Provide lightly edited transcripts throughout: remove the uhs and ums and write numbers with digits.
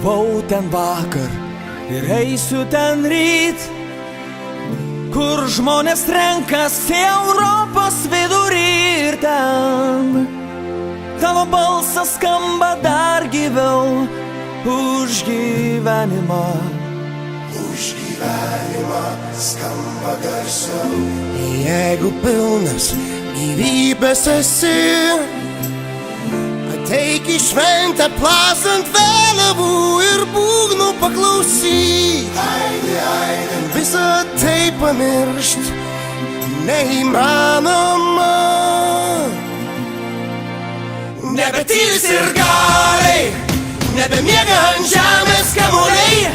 Buvau ten vakar ir eisiu ten ryt, kur žmonės renkasi Europos vidurį ir ten tavo balsas skamba dar gyviau už gyvenimą. Už gyvenimą skamba garsiau. Jeigu pilnas gyvybės esi, ateik į šventę plasant vėliavų ir būgnų paklausyk. Aidi, aidi, Visą tai pamiršt neįmanoma. Nebetylis ir galiai, nebemiega ant žemės kamuoliai.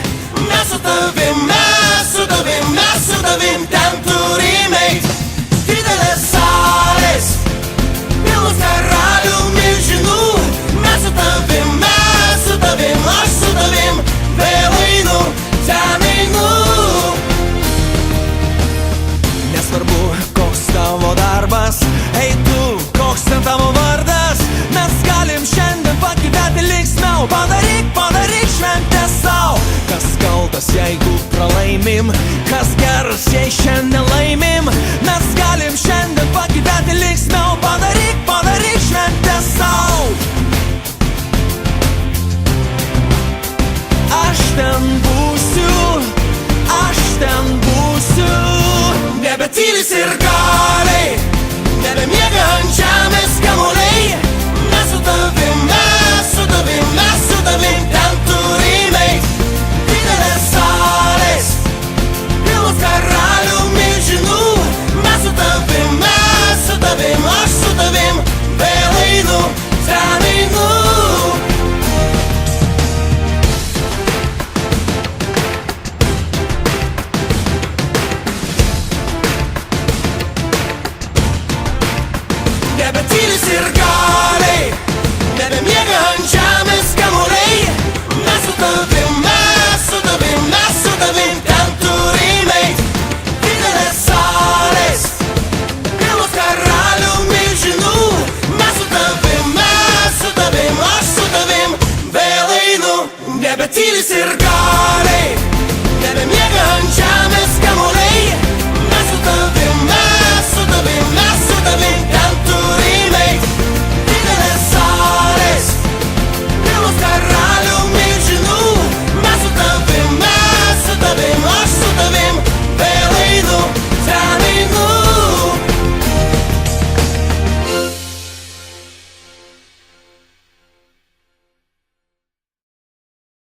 Mes su tavim, mes su tavim, mes su tavim ten turime eit. Didelės salės, pilnos karalių milžinų. Mes su tavim, aš su tavim, vėl einu, ten einu. Nesvarbu, koks tavo darbas, ei tu, koks ten tavo vardas. Mes galim šiandien pagyventi linksmiau. Padaryk šventę sau. Kas kaltas, jeigu pralaimim, kas geras, jei šiandien laimim. Mes galim šiandien pagyventi linksmiau. Padaryk šventę sau. Aš ten būsiu. Nebetylis ir galiai, nebemiega ant žemės kamuoliai. Mes su tavim, ten turime eit. Didelės salės, pilnos karalių milžinų. Mes su tavim, aš su tavim, vėl einu, ten einu. Nebetylis ir